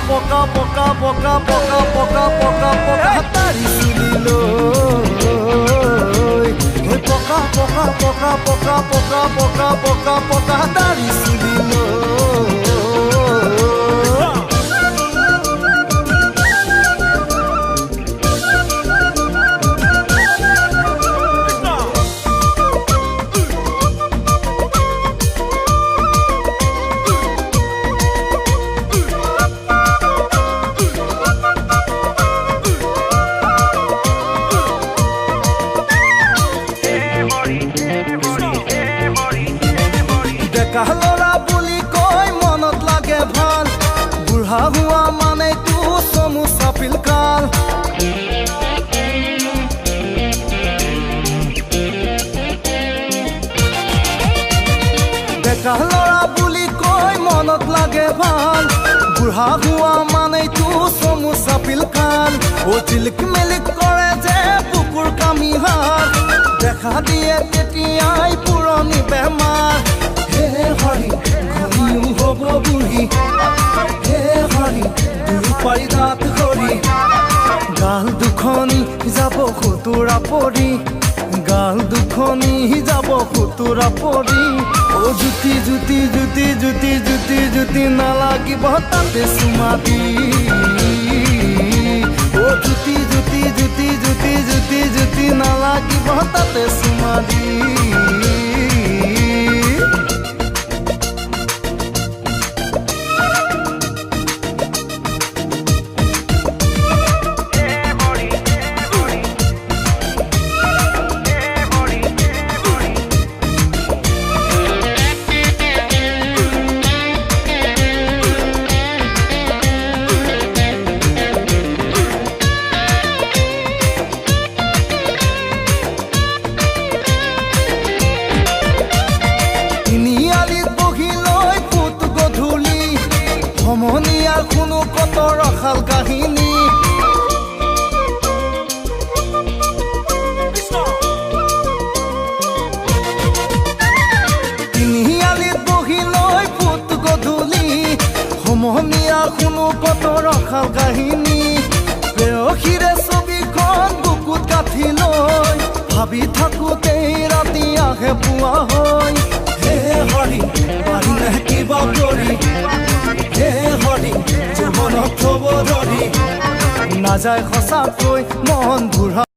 পকা পকা পকা পকা পকা পকা পকা তাৰি চুলিলৈ পকা পকা পকা পকা পকা পকা পকা পকা তাৰি চুলিলৈ কাহলৰা বুলি কয় মনত লাগে ভাল বুঢ়া হোৱা মানে তো চমু চাপিল কাল কাহলৰা বুলি কয় মনত লাগে ভাল বুঢ়া হোৱা মানে তো চমু চাপিল কাল ও জিলিক মেলিক কৰে যে বুকুৰ কামি হাত দেখা দিয়ে তেতিয়াই পুৰণি বেমাৰ হৰি ঘনিও হব বুঢ়ী হে হৰি দুই পাৰি দাঁত হৰি গাল দুখনি যাব খুতুৰা পৰি গাল দুখনি যাব খুতুৰা পৰি ও জুতি জুতি জুতি জুতি জুতি জুতি নালাগিব তাতে চুমা দি ও জুতি জুতি জুতি জুতি জুতি জুতি নালাগিব তাতে চুমা দি সমনীয়াৰ কোনো কত ৰখাল কাহিনী তিনিআলিত বহি লৈ ফুট গধূলি সমনীয়াৰ কোনো কত ৰখাল কাহিনী প্ৰেয়সীৰে ছবিখন বুকুত কাঠি লৈ ভাবি থাকোঁতেই ৰাতি আহে পুৱা হয় হে হৰি পাৰিলে কিবা কৰি হে হৰি জীৱনত থব ধৰি নাযায় সঁচাকৈ মন বুঢ়া